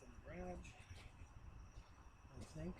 in the garage. I think.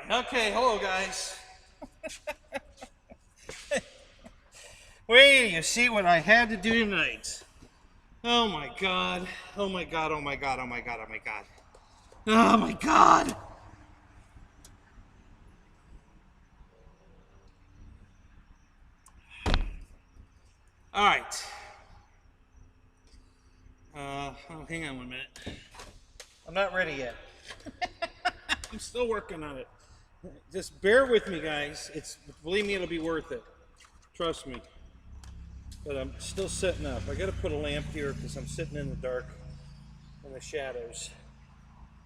Okay, hello guys. Wait, you see what I had to do tonight. Oh my god. Oh my god, oh my god, oh my god, oh my god. Oh my god. Alright. Oh, hang on 1 minute. I'm not ready yet. I'm still working on it. Just bear with me, guys. Believe me, it'll be worth it. Trust me. But I'm still setting up. I gotta put a lamp here because I'm sitting in the dark in the shadows.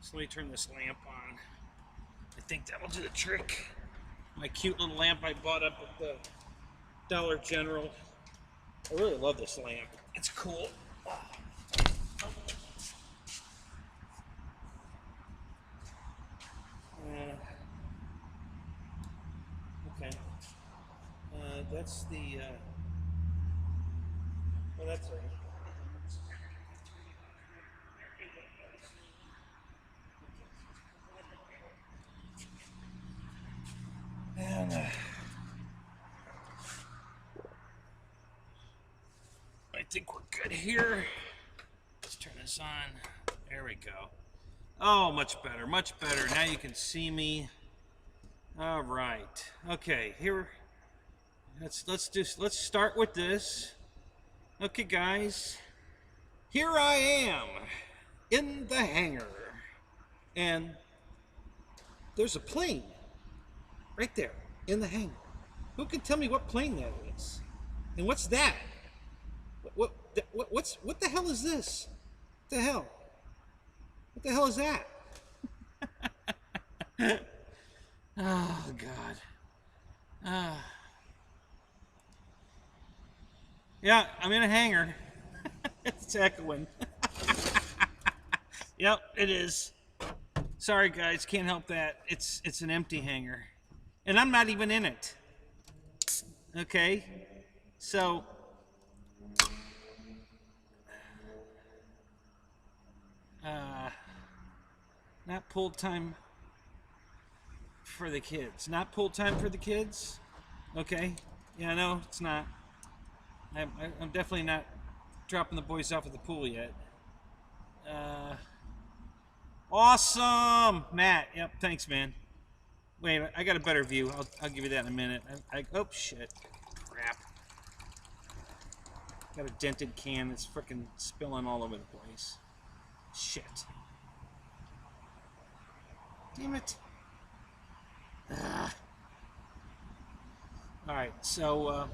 So let me turn this lamp on. I think that'll do the trick. My cute little lamp I bought up at the Dollar General. I really love this lamp. It's cool. Okay. That's the, well, that's all right. And, I think we're good here. Let's turn this on. There we go. Oh, much better, much better. Now you can see me. All right. Okay, here. Let's start with this. Okay, guys. Here I am in the hangar, and there's a plane right there in the hangar. Who can tell me what plane that is? And what's that? What the hell is this? What the hell? What the hell is that? Oh God. Yeah, I'm in a hangar. It's echoing. Yep, it is. Sorry guys, can't help that. It's an empty hangar. And I'm not even in it. Okay? So not pull time for the kids. Not pull time for the kids? Okay. Yeah, no, it's not. I'm definitely not dropping the boys off at the pool yet. Awesome! Matt, yep, thanks, man. Wait, I got a better view. I'll give you that in a minute. Oh, shit. Crap. Got a dented can that's frickin' spilling all over the place. Shit. Damn it. Alright, so,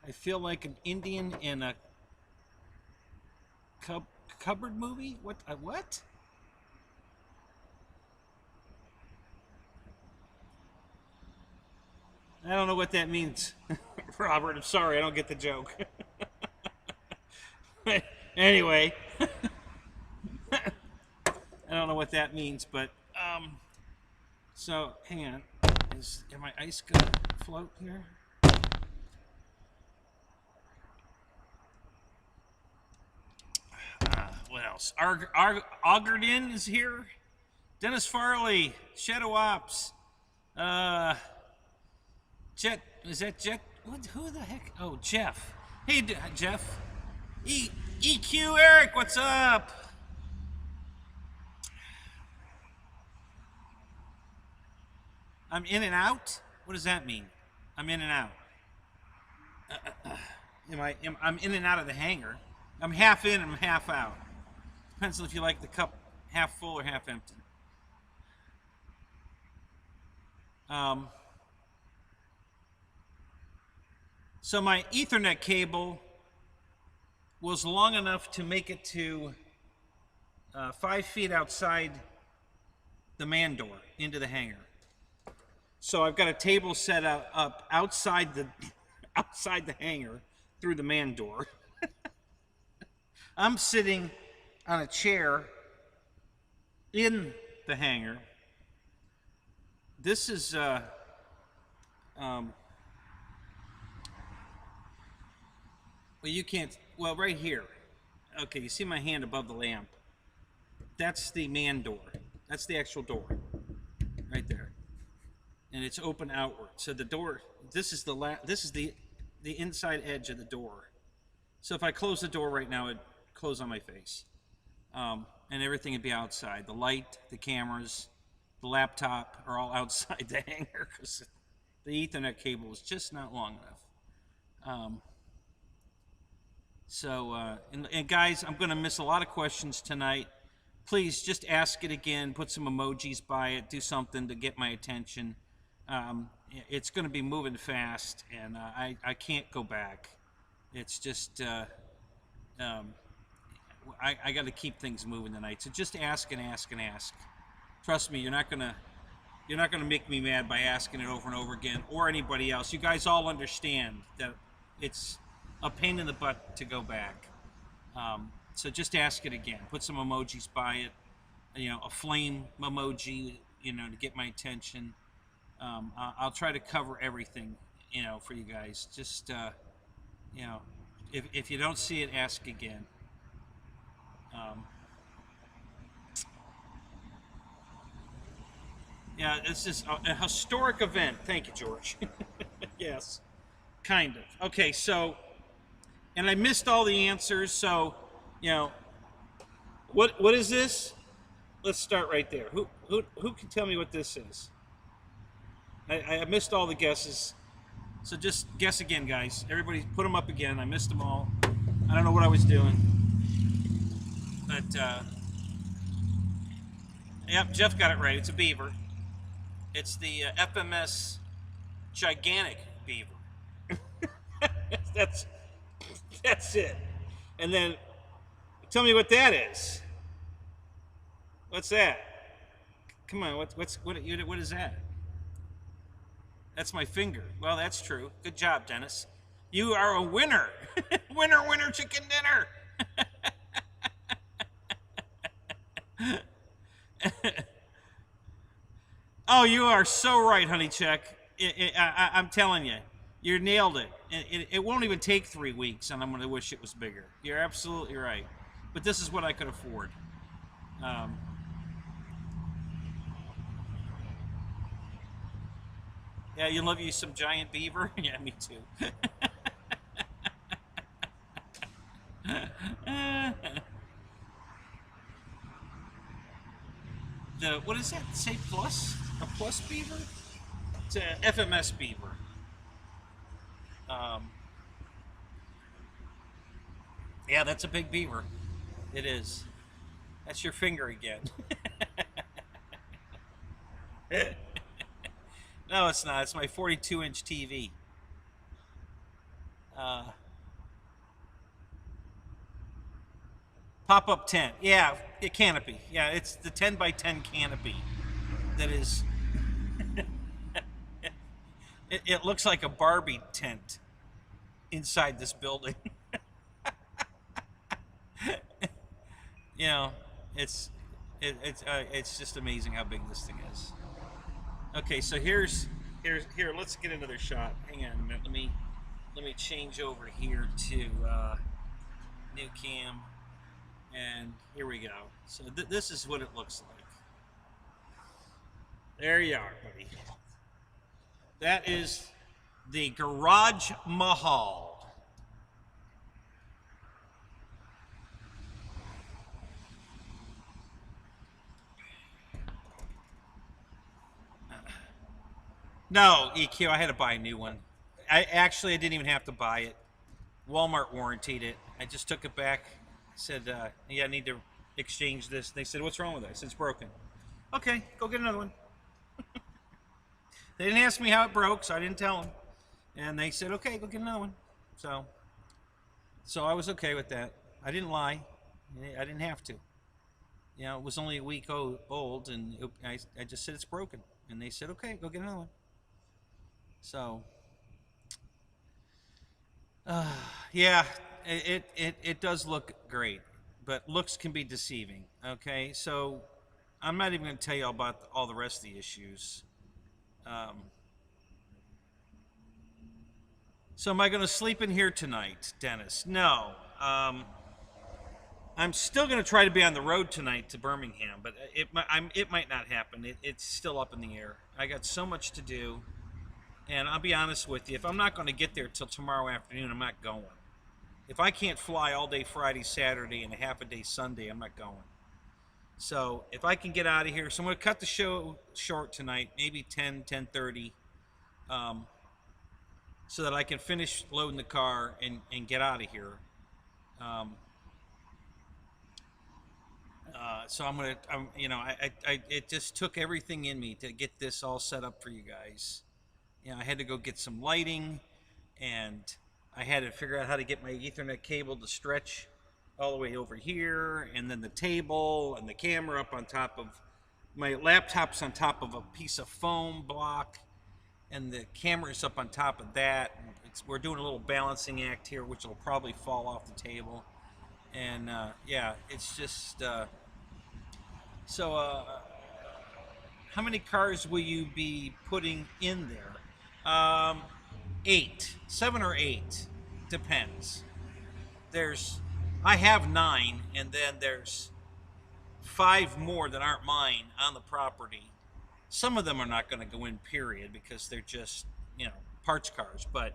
I feel like an Indian in a cupboard movie? What? What? I don't know what that means, Robert. I'm sorry, I don't get the joke. Anyway, I don't know what that means, but so hang on. Is my ice gonna float here? What else? Augerden is here. Dennis Farley, Shadow Ops. Jet, is that Jet? Who the heck? Oh, Jeff. Hey, Jeff. EQ Eric, what's up? I'm in and out? What does that mean? I'm in and out. I'm in and out of the hangar. I'm half in, I'm half out. Depends on if you like the cup half full or half empty. So my Ethernet cable was long enough to make it to 5 feet outside the man door into the hangar. So I've got a table set up outside the hangar through the man door. I'm sitting on a chair in the hangar. This is Well, you can't. Well, right here. Okay, you see my hand above the lamp. That's the man door. That's the actual door, right there, and it's open outward. So the door. This is the inside edge of the door. So if I close the door right now, it'd close on my face, and everything would be outside. The light, the cameras, the laptop are all outside the hangar because the Ethernet cable is just not long enough. And guys, I'm going to miss a lot of questions tonight. Please just ask it again, put some emojis by it, do something to get my attention. It's going to be moving fast, and I can't go back. It's just, I got to keep things moving tonight. So just ask and ask and ask. Trust me, you're not gonna make me mad by asking it over and over again, or anybody else. You guys all understand that it's a pain in the butt to go back. So just ask it again. Put some emojis by it. You know, a flame emoji, you know, to get my attention. I'll try to cover everything, you know, for you guys. Just, you know, if you don't see it, ask again. Yeah, this is a historic event. Thank you, George. Yes, kind of. Okay, so, and I missed all the answers, so, you know, what is this? Let's start right there. Who can tell me what this is? I missed all the guesses, so just guess again, guys. Everybody put them up again. I missed them all. I don't know what I was doing. But, yep, Jeff got it right. It's a beaver. It's the FMS gigantic beaver. that's it. And then, tell me what that is. What's that? Come on, what is that? That's my finger. Well, that's true. Good job, Dennis. You are a winner. Winner, winner, chicken dinner. Oh, you are so right, honey check. I'm telling you, you nailed it. It won't even take 3 weeks, and I'm going to wish it was bigger. You're absolutely right. But this is what I could afford. Yeah, you love you some giant beaver? Yeah, me too. What is that? Say plus? A plus beaver? It's a FMS beaver. Yeah, that's a big beaver. It is. That's your finger again. No, it's not. It's my 42-inch TV. Pop-up tent. Yeah, a canopy. Yeah, it's the 10 by 10 canopy. That is... it looks like a Barbie tent inside this building. You know, it's just amazing how big this thing is. Okay, so here. Let's get another shot. Hang on a minute. Let me change over here to new cam, and here we go. So this is what it looks like. There you are, buddy. That is the Garagemahall. No, EQ, I had to buy a new one. I didn't even have to buy it. Walmart warrantied it. I just took it back. Said, yeah, I need to exchange this. They said, what's wrong with it? I said, it's broken. Okay, go get another one. They didn't ask me how it broke, so I didn't tell them. And they said, okay, go get another one. So I was okay with that. I didn't lie. I didn't have to. You know, it was only a week old, and I just said it's broken. And they said, okay, go get another one. So, yeah, it does look great, but looks can be deceiving, okay? So, I'm not even going to tell you about all the rest of the issues. So am I going to sleep in here tonight, Dennis? No. I'm still going to try to be on the road tonight to Birmingham, but it might not happen. It's still up in the air. I got so much to do, and I'll be honest with you. If I'm not going to get there till tomorrow afternoon, I'm not going. If I can't fly all day Friday, Saturday, and a half a day Sunday, I'm not going. So if I can get out of here, so I'm going to cut the show short tonight, maybe 10:30. So that I can finish loading the car and get out of here. So it just took everything in me to get this all set up for you guys. I had to go get some lighting, and I had to figure out how to get my Ethernet cable to stretch all the way over here, and then the table and the camera up on top of my laptop's on top of a piece of foam block, and the camera's up on top of that. We're doing a little balancing act here, which will probably fall off the table. And yeah, it's just so how many cars will you be putting in there? 7 or 8, depends. I have 9, and then there's 5 more that aren't mine on the property. Some of them are not going to go in, period, because they're just, parts cars. But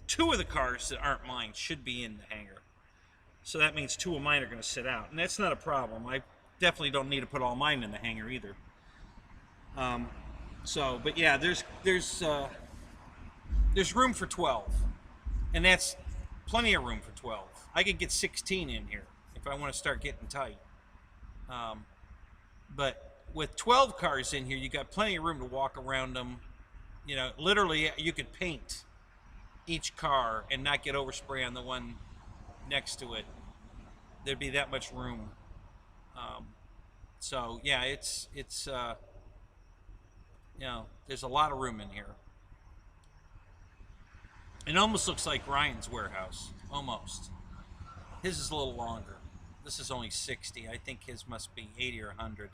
2 of the cars that aren't mine should be in the hangar. So that means 2 of mine are going to sit out. And that's not a problem. I definitely don't need to put all mine in the hangar either. But yeah, there's room for 12. And that's plenty of room for 12. I could get 16 in here if I want to start getting tight. But with 12 cars in here, you got plenty of room to walk around them. Literally, you could paint each car and not get overspray on the one next to it. There'd be that much room. So yeah, it's there's a lot of room in here. It almost looks like Ryan's warehouse, almost. His is a little longer. This is only 60. I think his must be 80 or 100.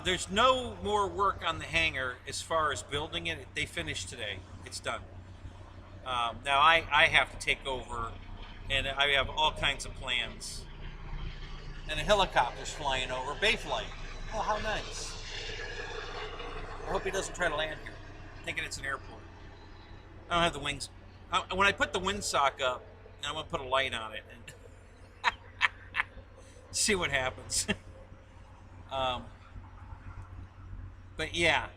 There's no more work on the hangar as far as building it. They finished today. It's done. Now I have to take over, and I have all kinds of plans. And a helicopter's flying over, bay flight. Oh, how nice. I hope he doesn't try to land here. I'm thinking it's an airport. I don't have the wings. When I put the windsock up, I'm going to put a light on it and see what happens. But yeah,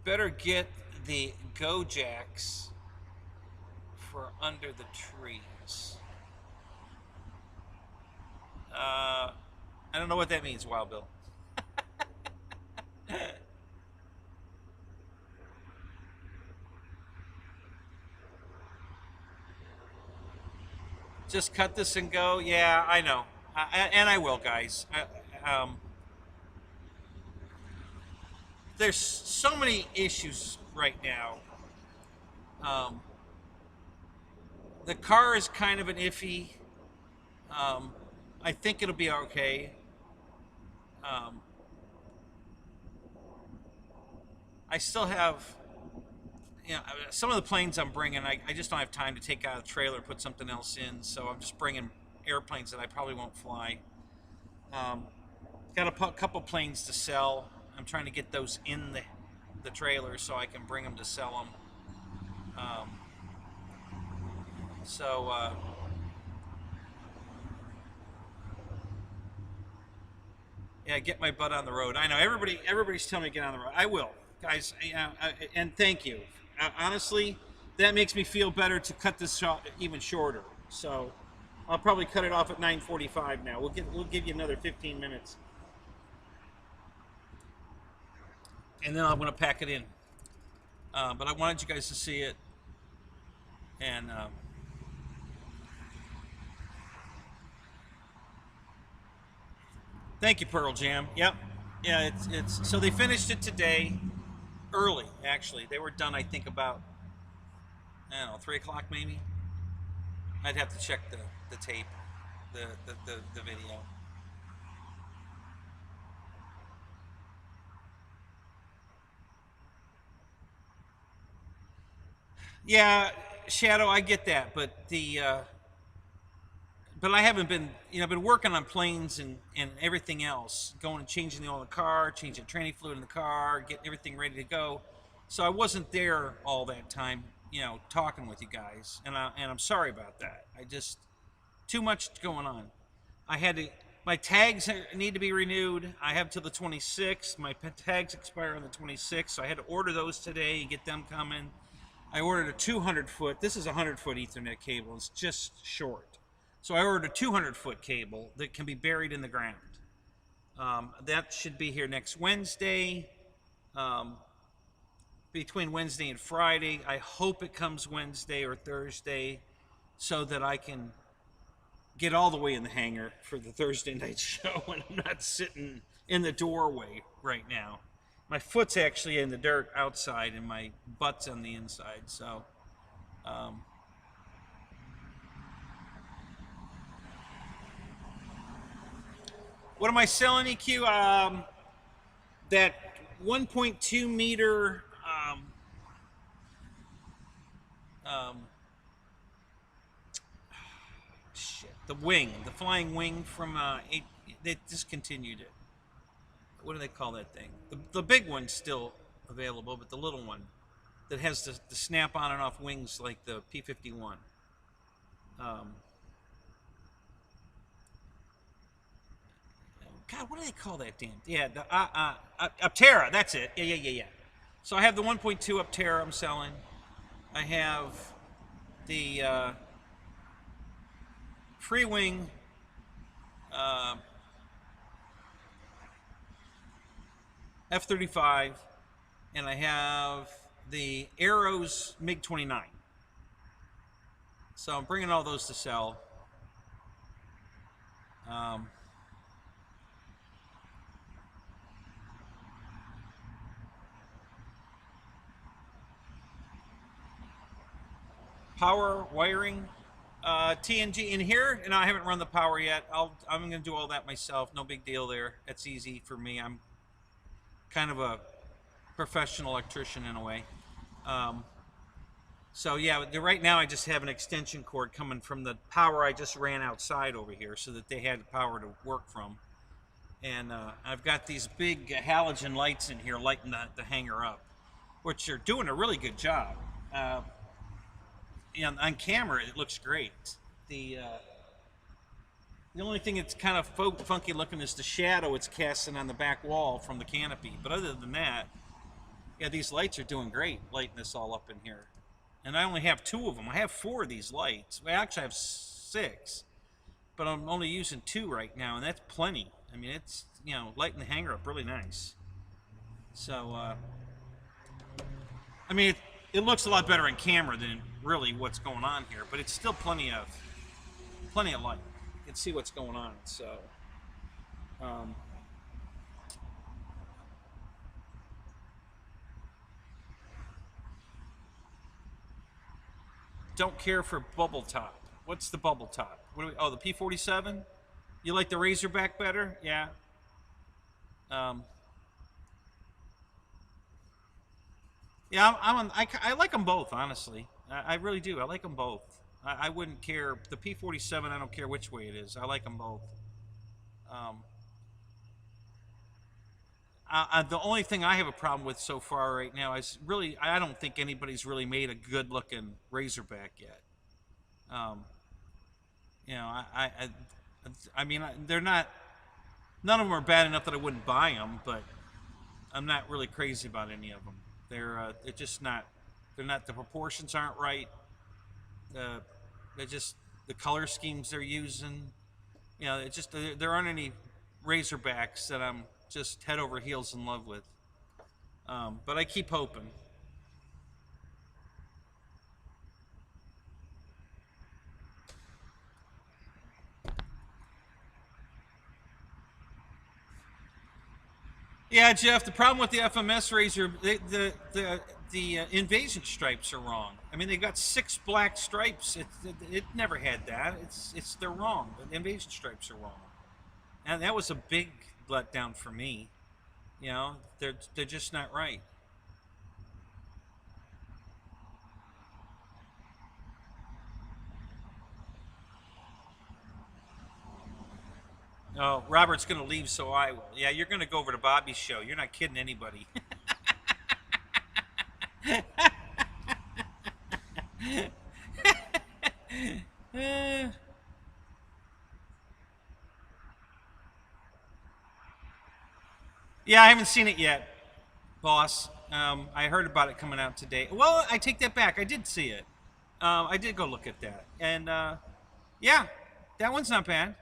better get the Go Jacks for under the trees. I don't know what that means, Wild Bill. Just cut this and go. Yeah, I know, and I will, guys. There's so many issues right now. The car is kind of an iffy. I think it'll be okay. I still have, some of the planes I'm bringing, I just don't have time to take out a trailer, put something else in, so I'm just bringing airplanes that I probably won't fly. Got a couple planes to sell. I'm trying to get those in the trailer so I can bring them to sell them. Yeah, get my butt on the road. I know everybody's telling me to get on the road. I will, guys, and thank you. Honestly, that makes me feel better to cut this shot even shorter. So I'll probably cut it off at 9:45 now. We'll give you another 15 minutes, and then I'm going to pack it in. But I wanted you guys to see it, and thank you, Pearl Jam. Yep. Yeah, it's so they finished it today, early, actually. They were done, I think, about I don't know, 3 o'clock maybe. I'd have to check the tape, the video. Yeah, Shadow, I get that, but but I haven't been, I've been working on planes and everything else, going and changing the oil in the car, changing training fluid in the car, getting everything ready to go. So I wasn't there all that time, talking with you guys, and I'm sorry about that. I just too much going on. I had to. My tags need to be renewed. I have till the 26th. My tags expire on the 26th, so I had to order those today, get them coming. I ordered a 200-foot. This is a 100-foot Ethernet cable. It's just short. So I ordered a 200-foot cable that can be buried in the ground. That should be here next Wednesday. Between Wednesday and Friday. I hope it comes Wednesday or Thursday so that I can get all the way in the hangar for the Thursday night show and I'm not sitting in the doorway right now. My foot's actually in the dirt outside and my butt's on the inside, so what am I selling, EQ? That 1.2 meter the wing, the flying wing from they discontinued it. What do they call that thing? The big one's still available, but the little one that has the snap on and off wings like the P-51. God, what do they call that damn? Yeah, the Aptera. That's it. Yeah. So I have the 1.2 Aptera I'm selling. I have the free wing F-35, and I have the Arrows MiG-29. So I'm bringing all those to sell. Power wiring, TNG in here, and I haven't run the power yet. I'm going to do all that myself. No big deal there. That's easy for me. I'm kind of a professional electrician in a way. So yeah, right now I just have an extension cord coming from the power I just ran outside over here so that they had power to work from. And I've got these big halogen lights in here lighting the hangar up, which are doing a really good job. And on camera, it looks great. The only thing that's kind of funky looking is the shadow it's casting on the back wall from the canopy. But other than that, yeah, these lights are doing great, lighting this all up in here. And I only have 2 of them. I have 4 of these lights. I actually have 6, but I'm only using 2 right now, and that's plenty. I mean, it's, lighting the hangar up really nice. So, I mean, it looks a lot better on camera than really what's going on here, but it's still plenty of light. You can see what's going on. So, don't care for bubble top. What's the bubble top? The P-47? You like the Razorback better? Yeah. Yeah, I like them both, honestly. I really do. I like them both. I wouldn't care. The P-47, I don't care which way it is. I like them both. The only thing I have a problem with so far right now is really, I don't think anybody's really made a good-looking Razorback yet. I mean, they're not. None of them are bad enough that I wouldn't buy them, but I'm not really crazy about any of them. They're just not. They're not. The proportions aren't right. They're just the color schemes they're using. It just there aren't any Razorbacks that I'm just head over heels in love with. But I keep hoping. Yeah, Jeff. The problem with the FMS razor, the invasion stripes are wrong. I mean, they got 6 black stripes. It never had that. They're wrong. The invasion stripes are wrong, and that was a big letdown for me. You know, they're just not right. Oh, Robert's going to leave, so I will. Yeah, you're going to go over to Bobby's show. You're not kidding anybody. Yeah, I haven't seen it yet, boss. I heard about it coming out today. Well, I take that back. I did see it. I did go look at that, and yeah, that one's not bad.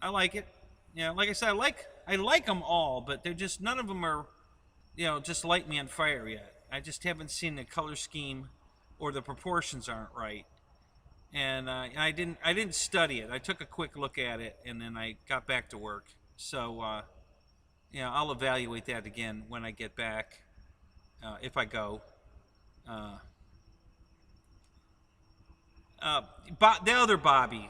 I like it. You know, like I said, I like them all, but they're just none of them are, you know, just light me on fire yet. I just haven't seen the color scheme, or the proportions aren't right, and I didn't study it. I took a quick look at it, and then I got back to work. So yeah, I'll evaluate that again when I get back, if I go. Uh, the other Bobby,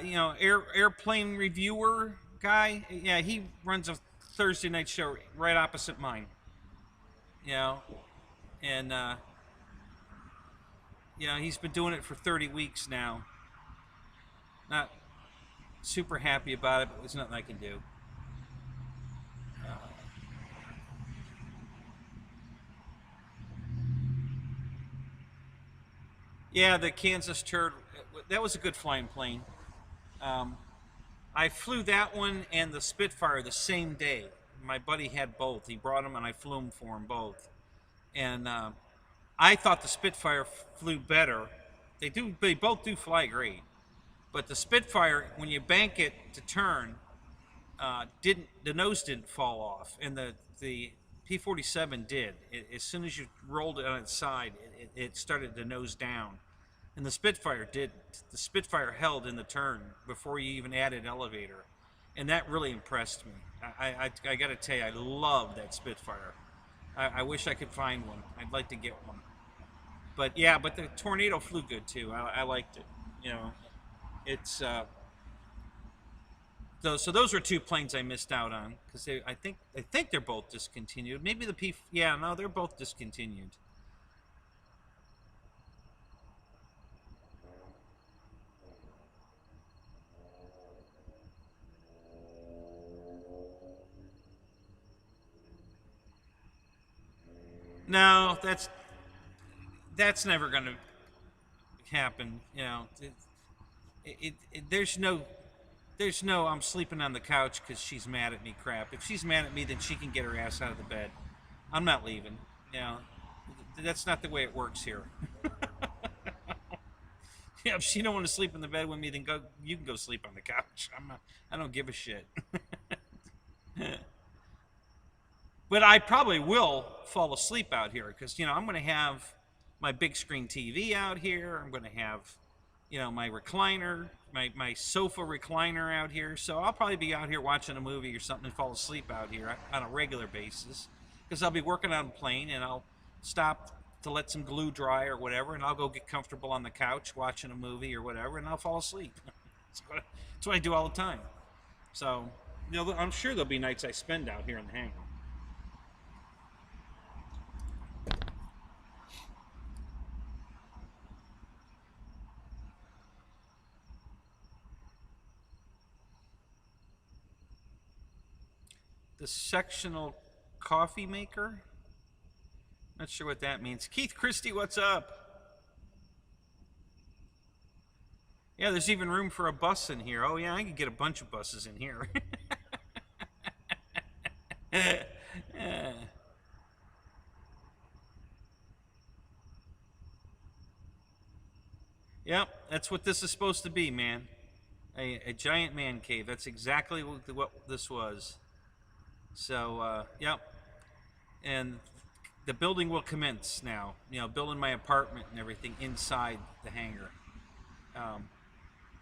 you know, airplane reviewer guy. Yeah, he runs a Thursday night show right opposite mine. You know, and you know, he's been doing it for 30 weeks now. Not super happy about it, but there's nothing I can do. Yeah, the Kansas turd. That was a good flying plane. Um, I flew that one and the Spitfire the same day. My buddy had both. He brought them, and I flew them for him both. And I thought the Spitfire flew better. They do. They both do fly great. But the Spitfire, when you bank it to turn, didn't the nose didn't fall off, and the P-47 did. As soon as you rolled it on its side, it started to nose down, and the Spitfire didn't. The Spitfire held in the turn before you even added elevator, and that really impressed me. I got to tell you, I love that Spitfire. I wish I could find one. I'd like to get one. But yeah, but the Tornado flew good too. I liked it. You know, it's so those were 2 planes I missed out on because I think they're both discontinued. Maybe the P. Yeah, no, they're both discontinued. No, that's never going to happen. You know, there's no I'm sleeping on the couch because she's mad at me crap. If she's mad at me, then she can get her ass out of the bed. I'm not leaving. You know, that's not the way it works here. Yeah, if she don't want to sleep in the bed with me, then go. You can go sleep on the couch. I'm not. I don't give a shit. But I probably will fall asleep out here because, you know, I'm going to have my big screen TV out here. I'm going to have, you know, my recliner, my sofa recliner out here. So I'll probably be out here watching a movie or something and fall asleep out here on a regular basis because I'll be working on a plane, and I'll stop to let some glue dry or whatever, and I'll go get comfortable on the couch watching a movie or whatever, and I'll fall asleep. That's what I do all the time. So, you know, I'm sure there'll be nights I spend out here in the hangar. The sectional coffee maker? Not sure what that means. Keith Christie, what's up? Yeah, there's even room for a bus in here. Oh yeah, I could get a bunch of buses in here. Yep, that's what this is supposed to be, man. A giant man cave. That's exactly what this was. So, yep. And the building will commence now. You know, building my apartment and everything inside the hangar.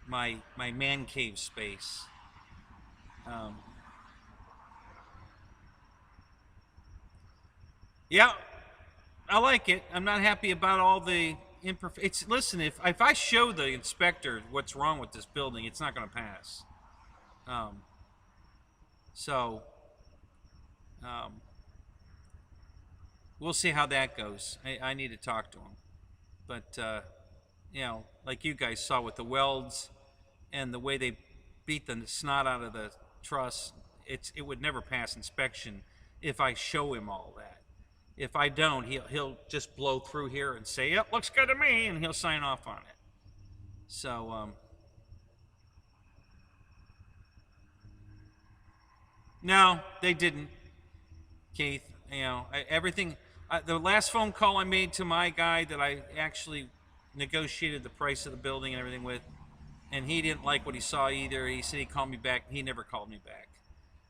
My man cave space. Um, Yeah, I like it. I'm not happy about all the It's listen. If I show the inspector what's wrong with this building, it's not going to pass. Um, so um, we'll see how that goes. I need to talk to him, but you know, like you guys saw with the welds and the way they beat the snot out of the truss, it would never pass inspection if I show him all that. If I don't, he'll just blow through here and say, "Yep, looks good to me," and he'll sign off on it. So no, they didn't, Keith. You know, everything. The last phone call I made to my guy that I actually negotiated the price of the building and everything with, and he didn't like what he saw either. He said he'd call me back. He never called me back.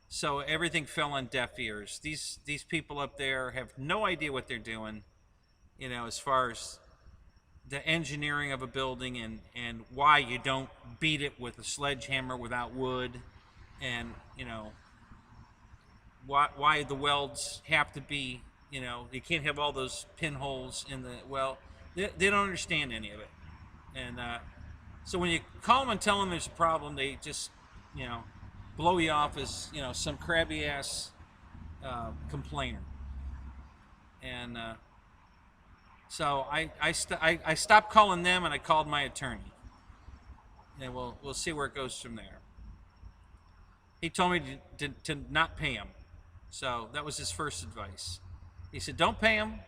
So everything fell on deaf ears. These people up there have no idea what they're doing. You know, as far as the engineering of a building and why you don't beat it with a sledgehammer without wood, and you know why the welds have to be, you know, you can't have all those pinholes in the well. They don't understand any of it, and so when you call them and tell them there's a problem, they just, you know, blow you off as, you know, some crabby ass complainer. And so I stopped calling them and I called my attorney, and we'll see where it goes from there. He told me to not pay him, so that was his first advice. He said, "Don't pay him."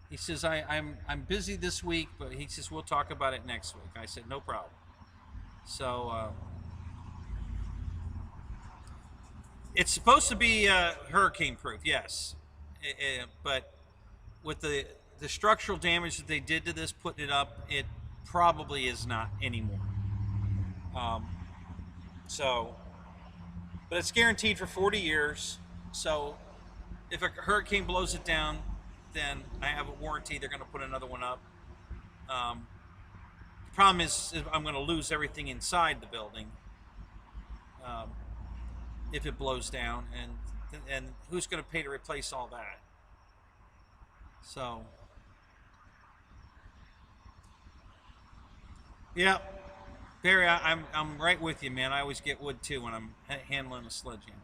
He says, I'm busy this week, but he says we'll talk about it next week. I said no problem. So it's supposed to be hurricane proof, yes, but with the structural damage that they did to this, putting it up, it probably is not anymore. Um, so, but it's guaranteed for 40 years. So, if a hurricane blows it down, then I have a warranty. They're going to put another one up. The problem is I'm going to lose everything inside the building um, if it blows down, and who's going to pay to replace all that? So, yeah, Barry, I'm right with you, man. I always get wood too when I'm handling a sledgehammer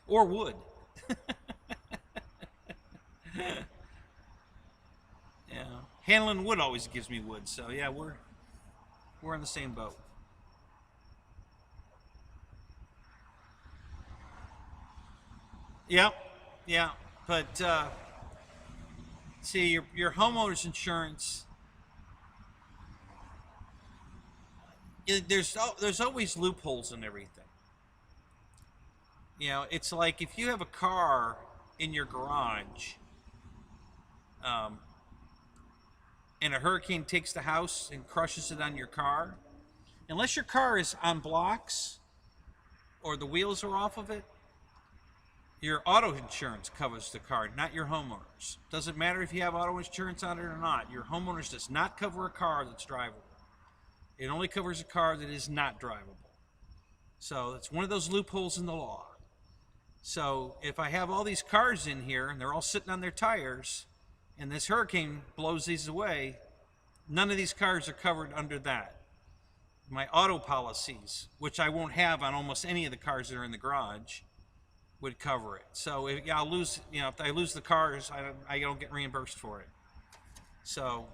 or wood. Yeah, handling wood always gives me wood. So yeah, we're in the same boat. Yeah, yeah, but see, your homeowner's insurance. There's always loopholes in everything. You know, it's like if you have a car in your garage, um, and a hurricane takes the house and crushes it on your car, unless your car is on blocks or the wheels are off of it, your auto insurance covers the car, not your homeowners. Doesn't matter if you have auto insurance on it or not. Your homeowners does not cover a car that's drivable. It only covers a car that is not drivable. So it's one of those loopholes in the law. So if I have all these cars in here and they're all sitting on their tires and this hurricane blows these away, none of these cars are covered under that. My auto policies, which I won't have on almost any of the cars that are in the garage, would cover it. So if I'll lose, you know, if I lose the cars, I don't get reimbursed for it. So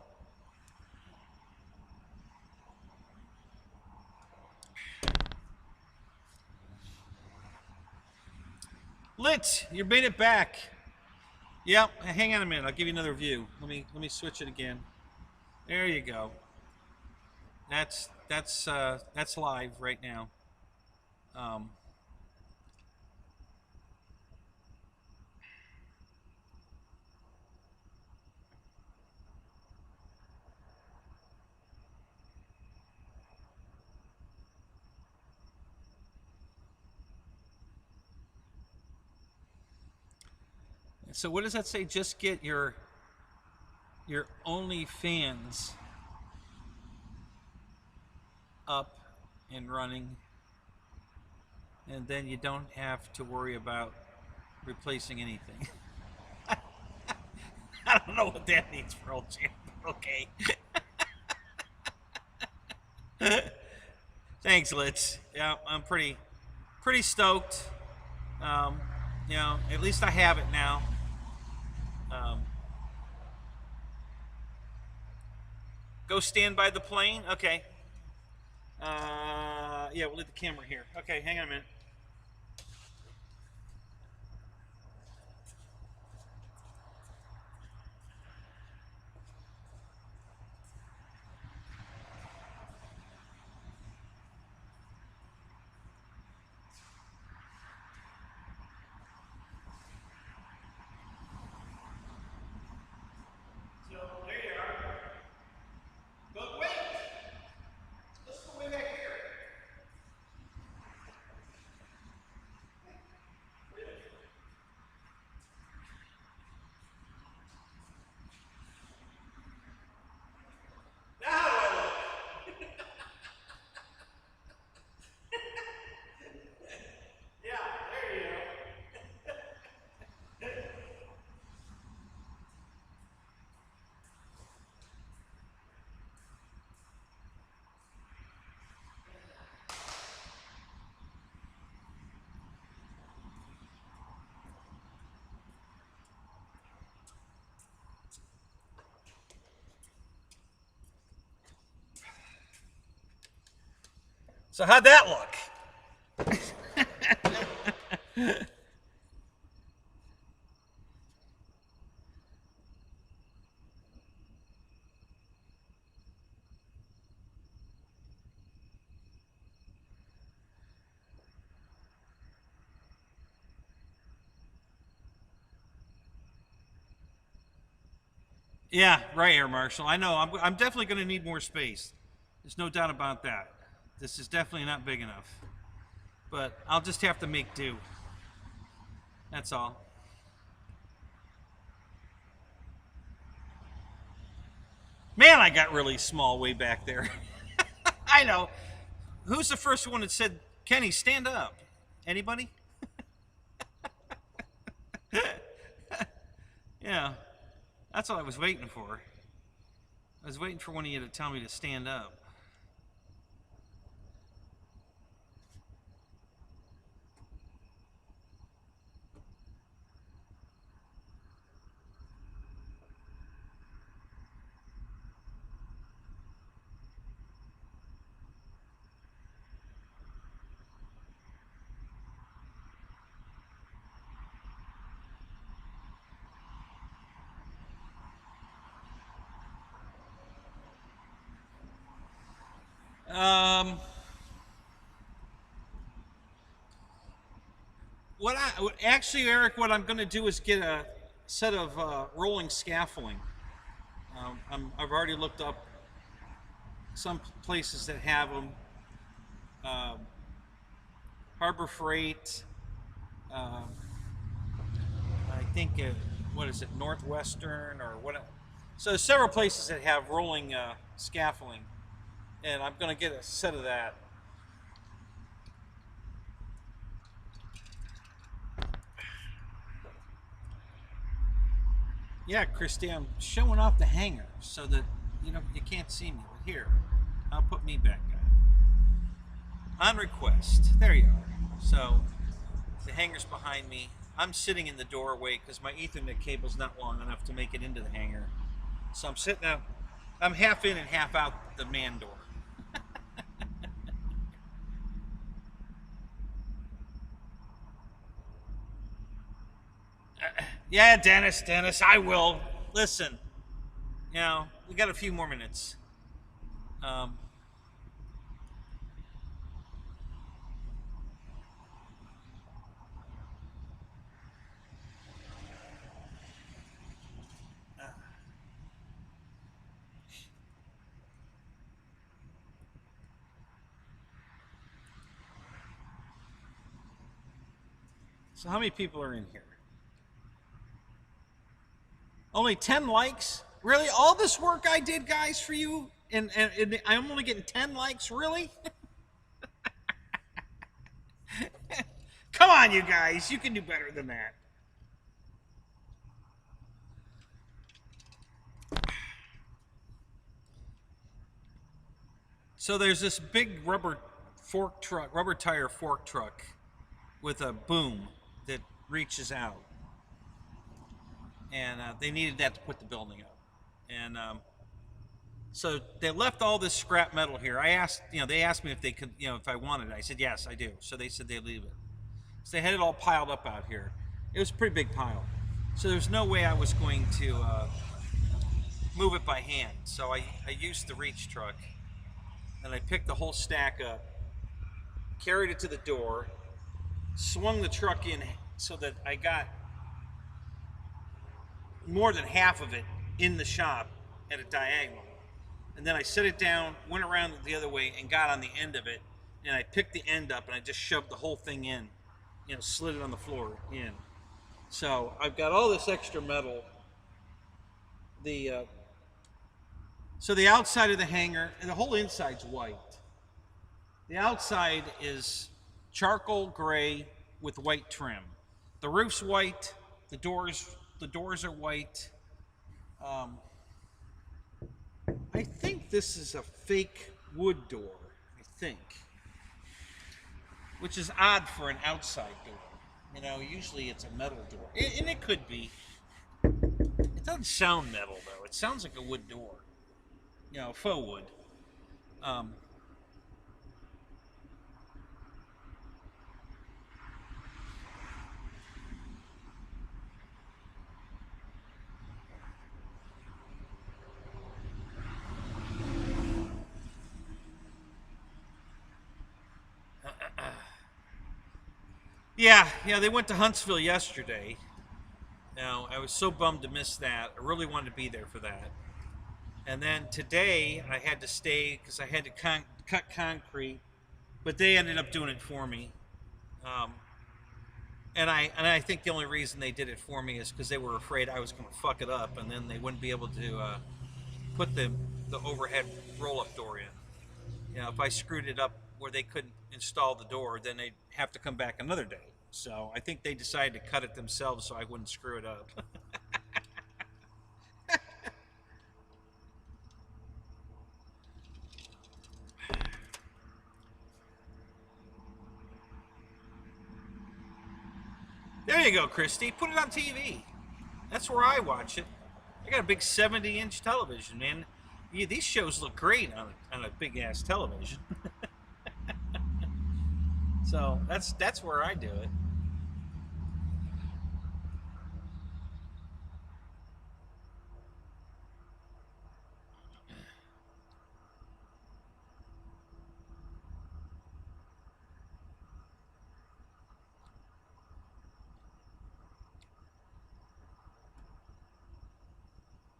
Lit, you made it back. Yep. Hang on a minute. I'll give you another view. Let me switch it again. There you go. That's live right now. Um, so what does that say? Just get your OnlyFans up and running, and then you don't have to worry about replacing anything. I don't know what that means for old champ, but okay. Thanks, Litz. Yeah, I'm pretty stoked. You know, at least I have it now. Go stand by the plane. Okay. Yeah, we'll leave the camera here. Okay, hang on a minute. So there you are. But wait, let's go way back here. Now how do I look? Yeah, there you go. So how'd that look? Yeah, right, Air Marshal. I know. I'm definitely going to need more space. There's no doubt about that. This is definitely not big enough. But I'll just have to make do. That's all. Man, I got really small way back there. I know. Who's the first one that said, Kenny, stand up? Anybody? Yeah. That's what I was waiting for. I was waiting for one of you to tell me to stand up. Actually, Eric, what I'm going to do is get a set of rolling scaffolding. I've already looked up some places that have them. Harbor Freight. I think what is it, Northwestern or what? So there's several places that have rolling scaffolding, and I'm going to get a set of that. Yeah, Christy, I'm showing off the hangar so that you can't see me. But here, I'll put me back on. On request. There you are. So the hangar's behind me. I'm sitting in the doorway because my Ethernet cable's not long enough to make it into the hangar. So I'm sitting out. I'm half in and half out the man door. Yeah, Dennis, I will. Listen, we got a few more minutes. So how many people are in here? Only 10 likes? Really? All this work I did, guys, for you? And I'm only getting 10 likes? Really? Come on, you guys. You can do better than that. So there's this big rubber tire fork truck with a boom that reaches out, and they needed that to put the building up. And so they left all this scrap metal here. I asked, they asked me if they could, if I wanted it. I said yes, I do. So they said they'd leave it. So they had it all piled up out here. It was a pretty big pile. So there's no way I was going to move it by hand. So I used the reach truck, and I picked the whole stack up, carried it to the door, swung the truck in so that I got more than half of it in the shop at a diagonal. And then I set it down, went around the other way, and got on the end of it. And I picked the end up, and I just shoved the whole thing in, slid it on the floor in. So I've got all this extra metal. So the outside of the hangar, and the whole inside's white. The outside is charcoal gray with white trim. The roof's white. The doors are white. I think this is a fake wood door. I think, which is odd for an outside door. Usually it's a metal door, and it could be. It doesn't sound metal though. It sounds like a wood door. Faux wood. Yeah, they went to Huntsville yesterday. Now, I was so bummed to miss that. I really wanted to be there for that. And then today, I had to stay because I had to cut concrete, but they ended up doing it for me. And I think the only reason they did it for me is because they were afraid I was going to fuck it up, and then they wouldn't be able to put the overhead roll-up door in. If I screwed it up where they couldn't install the door, then they'd have to come back another day. So I think they decided to cut it themselves so I wouldn't screw it up. There you go, Christy. Put it on TV. That's where I watch it. I got a big 70-inch television, man. Yeah, these shows look great on a big-ass television. So that's where I do it.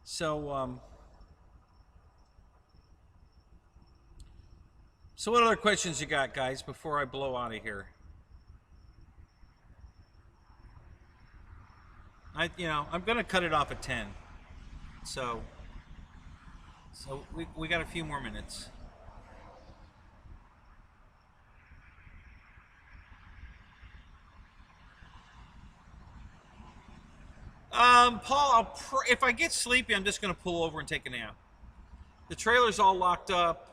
So what other questions you got, guys, before I blow out of here? I'm gonna cut it off at 10. So we got a few more minutes. Paul, if I get sleepy, I'm just going to pull over and take a nap. The trailer's all locked up.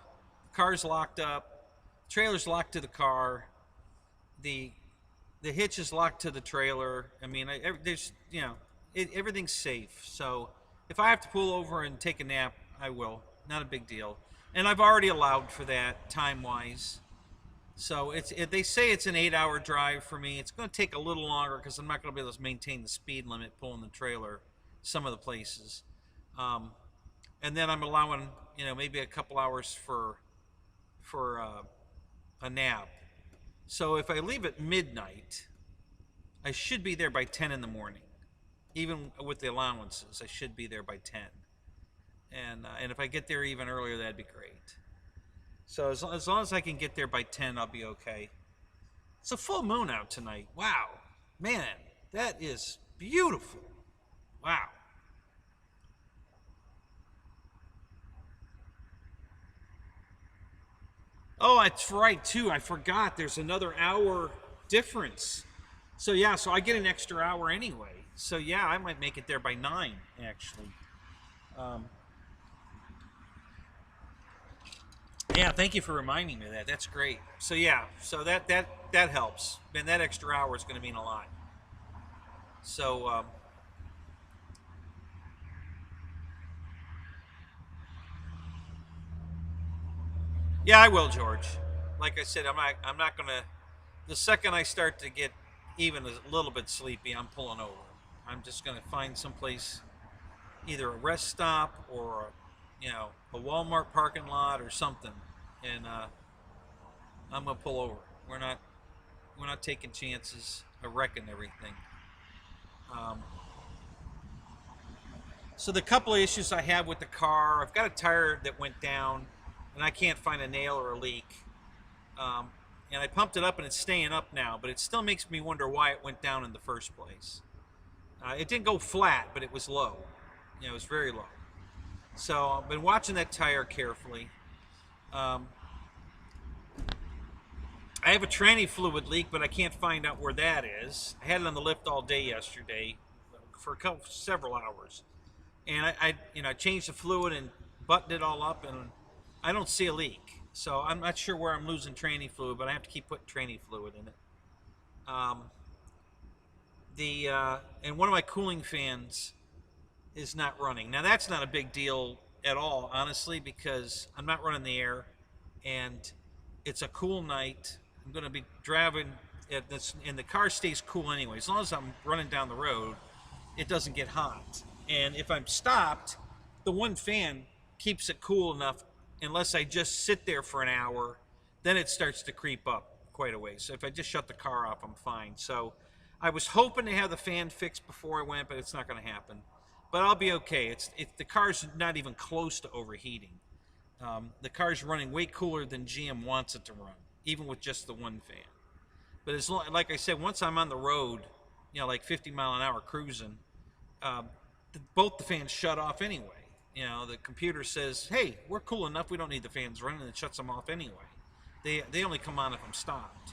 The car's locked up. The trailer's locked to the car. The hitch is locked to the trailer. I mean, there's, everything's safe. So if I have to pull over and take a nap, I will. Not a big deal. And I've already allowed for that time-wise. So they say it's an 8-hour drive for me. It's going to take a little longer because I'm not going to be able to maintain the speed limit pulling the trailer some of the places. And then I'm allowing, maybe a couple hours for a nap. So if I leave at midnight, I should be there by 10 in the morning. Even with the allowances, I should be there by 10. And if I get there even earlier, that'd be great. So as long as I can get there by 10, I'll be okay. It's a full moon out tonight. Wow. Man, that is beautiful. Wow. Oh, that's right, too. I forgot. There's another hour difference. So, yeah, so I get an extra hour anyway. So, yeah, I might make it there by 9, actually. Yeah, thank you for reminding me of that. That's great. So yeah, so that helps. Man, that extra hour is going to mean a lot. So yeah, I will, George. Like I said, I'm not going to. The second I start to get even a little bit sleepy, I'm pulling over. I'm just going to find someplace, either a rest stop or a Walmart parking lot or something, and I'm going to pull over. We're not taking chances of wrecking everything. Um, So the couple of issues I have with the car, I've got a tire that went down, and I can't find a nail or a leak. Um, and I pumped it up, and it's staying up now, but it still makes me wonder why it went down in the first place. It didn't go flat, but it was low. It was very low. So I've been watching that tire carefully. Um, I have a tranny fluid leak, but I can't find out where that is. I had it on the lift all day yesterday for several hours. And I changed the fluid and buttoned it all up, and I don't see a leak. So I'm not sure where I'm losing tranny fluid, but I have to keep putting tranny fluid in it. Um, and one of my cooling fans is not running. Now that's not a big deal at all, honestly, because I'm not running the air, and it's a cool night. I'm going to be driving at this, and the car stays cool anyway. As long as I'm running down the road, it doesn't get hot. And if I'm stopped, the one fan keeps it cool enough, unless I just sit there for an hour, then it starts to creep up quite a ways. So if I just shut the car off, I'm fine. So I was hoping to have the fan fixed before I went, but it's not going to happen. But I'll be okay. The car's not even close to overheating. The car's running way cooler than GM wants it to run, even with just the one fan. But like I said, once I'm on the road, like 50 mile an hour cruising, both the fans shut off anyway. The computer says, hey, we're cool enough, we don't need the fans running, and it shuts them off anyway. They only come on if I'm stopped.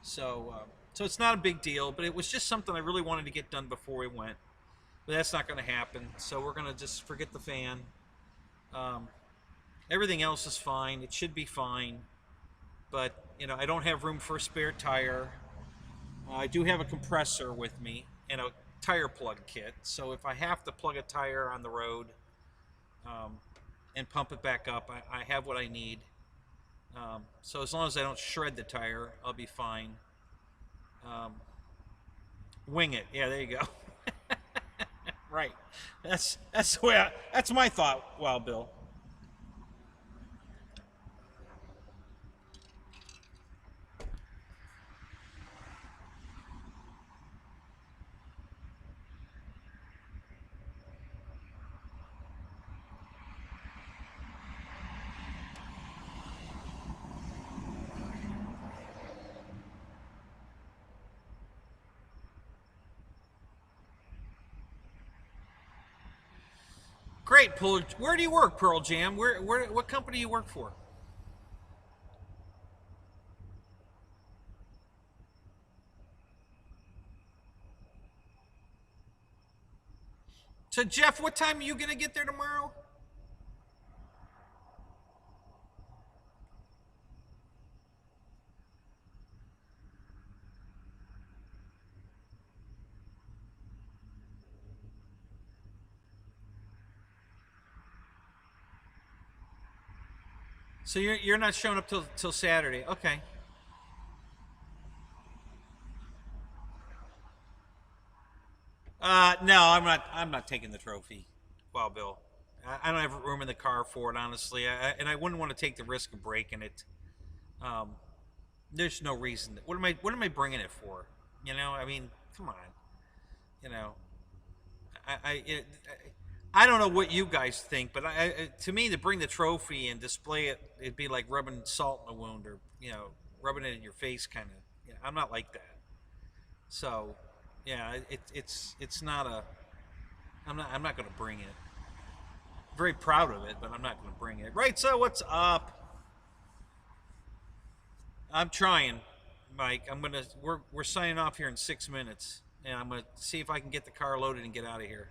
So it's not a big deal, but it was just something I really wanted to get done before we went. But that's not going to happen, so we're going to just forget the fan. Everything else is fine. It should be fine. But, I don't have room for a spare tire. I do have a compressor with me and a tire plug kit. So if I have to plug a tire on the road and pump it back up, I have what I need. So as long as I don't shred the tire, I'll be fine. Wing it. Yeah, there you go. Right. That's the way that's my thought, Wild Bill. Great, Pearl. Where do you work, Pearl Jam? What company do you work for? So, Jeff, what time are you going to get there tomorrow? So you're not showing up till Saturday. Okay. No, I'm not taking the trophy. Wow, Bill. I don't have room in the car for it, honestly. And I wouldn't want to take the risk of breaking it. Um, there's no reason. What am I bringing it for? I mean, come on. You know, I don't know what you guys think, but to me, to bring the trophy and display it, it'd be like rubbing salt in a wound, or rubbing it in your face, kind of. I'm not like that. So, yeah, it's not a. I'm not going to bring it. Very proud of it, but I'm not going to bring it. Right. So what's up? I'm trying, Mike. We're signing off here in 6 minutes, and I'm gonna see if I can get the car loaded and get out of here.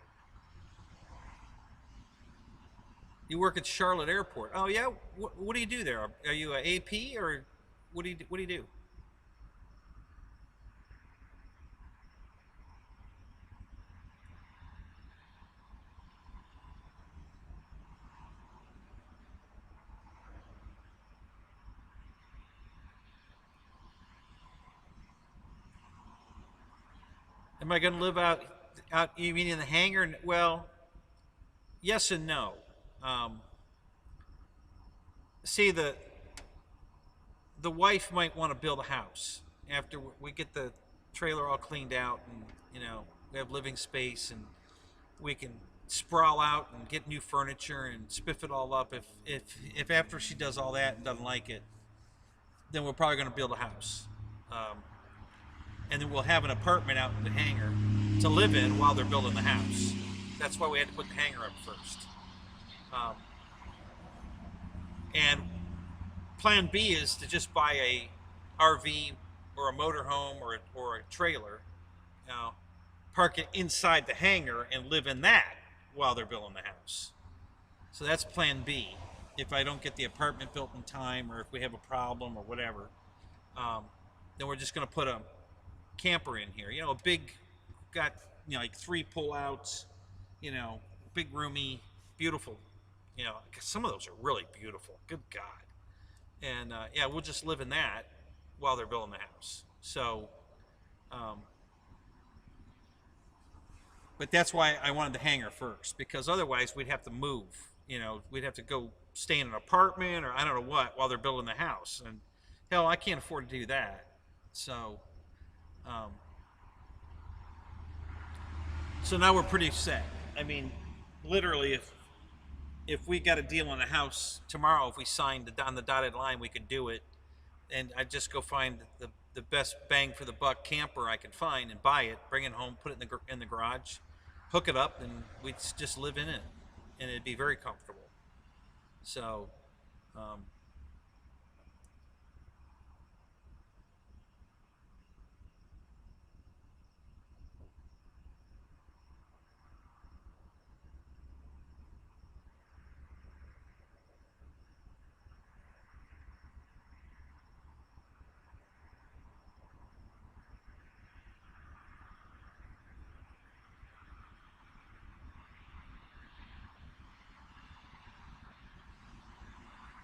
You work at Charlotte Airport. Oh yeah. What do you do there? Are you a AP or what do you do? Am I going to live out? You mean in the hangar? Well, yes and no. Um, See, the wife might want to build a house after we get the trailer all cleaned out, and we have living space, and we can sprawl out and get new furniture and spiff it all up. If after she does all that and doesn't like it, then we're probably going to build a house. Um, and then we'll have an apartment out in the hangar to live in while they're building the house. That's why we had to put the hangar up first. And plan B is to just buy a RV or a motorhome or a trailer, park it inside the hangar and live in that while they're building the house. So that's plan B. If I don't get the apartment built in time, or if we have a problem or whatever, then we're just going to put a camper in here. A big, got like 3 pull-outs, big roomy, beautiful. Some of those are really beautiful. Good God. And yeah, we'll just live in that while they're building the house. So, but that's why I wanted the hangar first, because otherwise we'd have to move. We'd have to go stay in an apartment or I don't know what while they're building the house. And hell, I can't afford to do that. So, so now we're pretty set. I mean, literally, if we got a deal on a house tomorrow, if we signed on the dotted line, we could do it. And I'd just go find the best bang for the buck camper I could find and buy it, bring it home, put it in the garage, hook it up, and we'd just live in it. And it'd be very comfortable. So,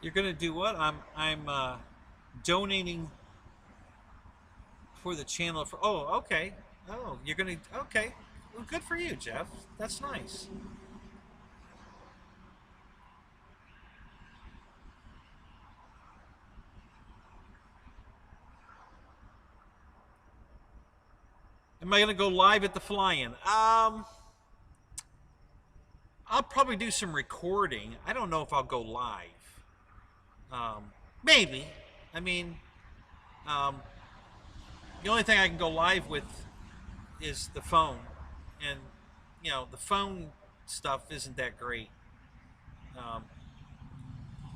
you're gonna do what? I'm donating for the channel. Oh, okay. Oh, you're gonna, okay. Well, good for you, Jeff. That's nice. Am I gonna go live at the fly-in? I'll probably do some recording. I don't know if I'll go live. Maybe. I mean, the only thing I can go live with is the phone, and the phone stuff isn't that great.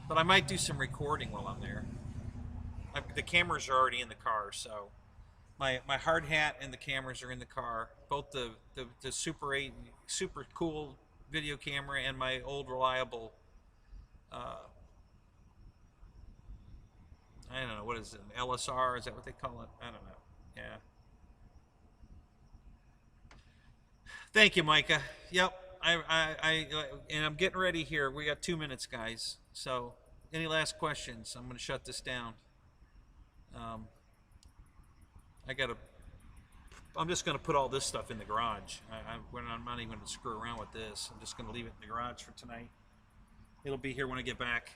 But I might do some recording while I'm there. The cameras are already in the car, so my hard hat and the cameras are in the car. Both the Super 8 super cool video camera and my old reliable. I don't know, what is it, an LSR? Is that what they call it? I don't know. Yeah. Thank you, Micah. Yep. And I'm getting ready here. We got 2 minutes, guys. So, any last questions? I'm going to shut this down. I'm just going to put all this stuff in the garage. I'm not even going to screw around with this. I'm just going to leave it in the garage for tonight. It'll be here when I get back.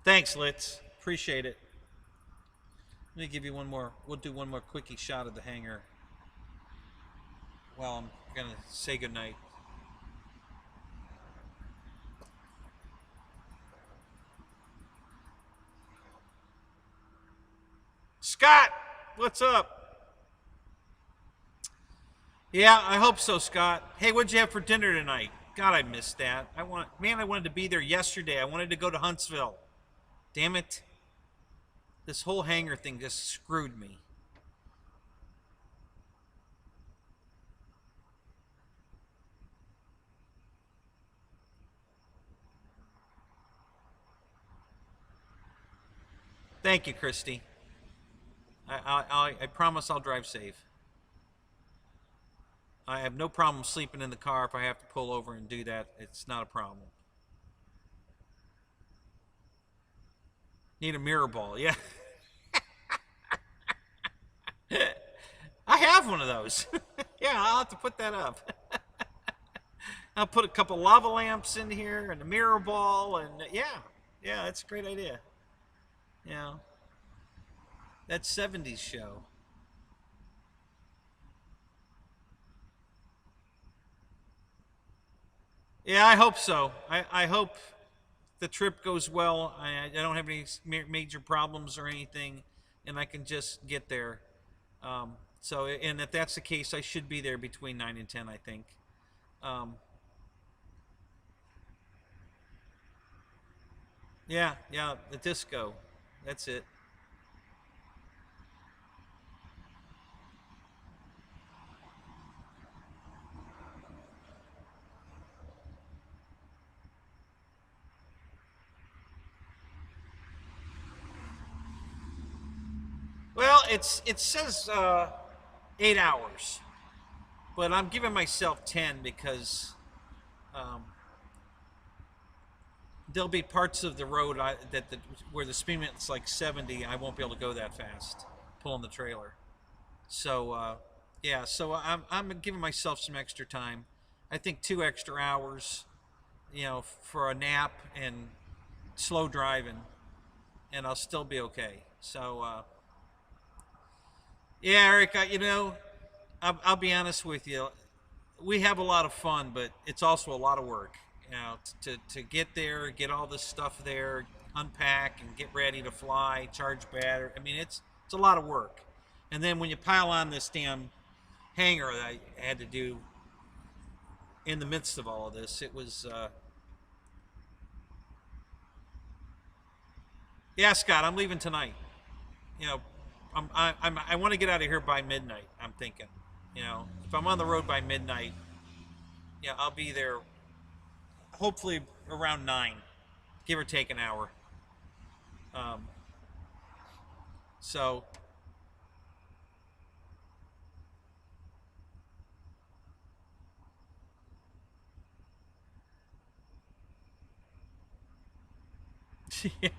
Thanks, Litz. Appreciate it. Let me give you one more. We'll do one more quickie shot of the hangar while I'm going to say goodnight. Scott, what's up? Yeah, I hope so, Scott. Hey, what'd you have for dinner tonight? God, I missed that. I wanted to be there yesterday. I wanted to go to Huntsville. Damn it. This whole hangar thing just screwed me. Thank you, Christy. I promise I'll drive safe. I have no problem sleeping in the car if I have to pull over and do that. It's not a problem. Need a mirror ball, yeah. I have one of those. Yeah, I'll have to put that up. I'll put a couple lava lamps in here and a mirror ball, and yeah, that's a great idea. Yeah, that 70s show. Yeah, I hope so. I hope the trip goes well. I don't have any major problems or anything, and I can just get there. And if that's the case, I should be there between 9 and 10, I think. Yeah, the disco. That's it. Well, it says 8 hours, but I'm giving myself 10 because um, there'll be parts of the road where the speed limit's like 70. I won't be able to go that fast pulling the trailer. So yeah, so I'm giving myself some extra time. I think 2 extra hours, for a nap and slow driving, and I'll still be okay. So yeah, Eric, I'll be honest with you. We have a lot of fun, but it's also a lot of work. To get there, get all this stuff there, unpack and get ready to fly, charge battery. I mean, it's a lot of work. And then when you pile on this damn hangar that I had to do in the midst of all of this, it was. Yeah, Scott, I'm leaving tonight. You know, I want to get out of here by midnight. I'm thinking. If I'm on the road by midnight, yeah, I'll be there. Hopefully around 9, give or take an hour. Um, so yeah,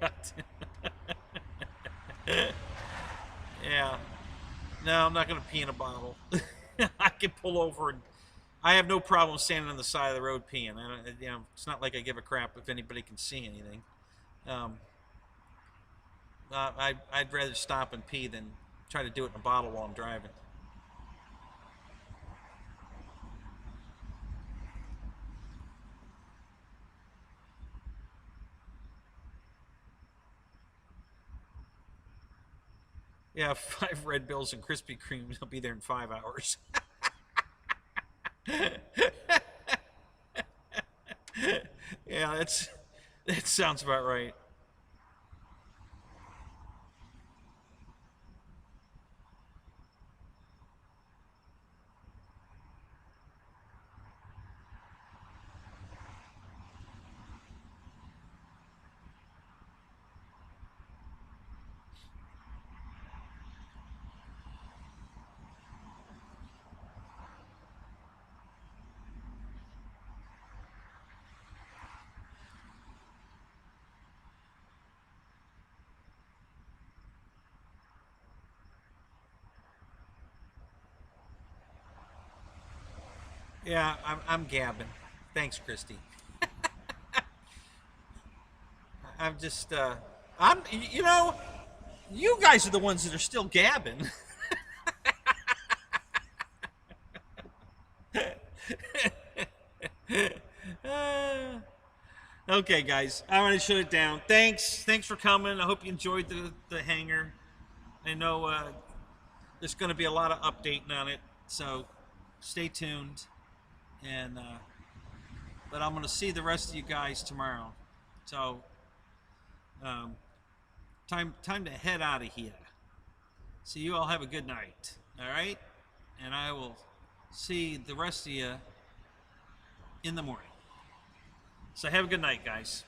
yeah. No, I'm not gonna pee in a bottle. I can pull over and I have no problem standing on the side of the road peeing. It's not like I give a crap if anybody can see anything. Um, I'd rather stop and pee than try to do it in a bottle while I'm driving. Yeah, 5 Red Bills and Krispy Kremes. I'll be there in 5 hours. Yeah, that sounds about right. Yeah, I'm gabbing. Thanks, Christy. I'm just I'm you guys are the ones that are still gabbing. Uh, okay, guys, I'm gonna shut it down. Thanks for coming. I hope you enjoyed the hangar. I know there's going to be a lot of updating on it, so stay tuned. And but I'm going to see the rest of you guys tomorrow. So time to head out of here. So you all have a good night, all right? And I will see the rest of you in the morning. So have a good night, guys.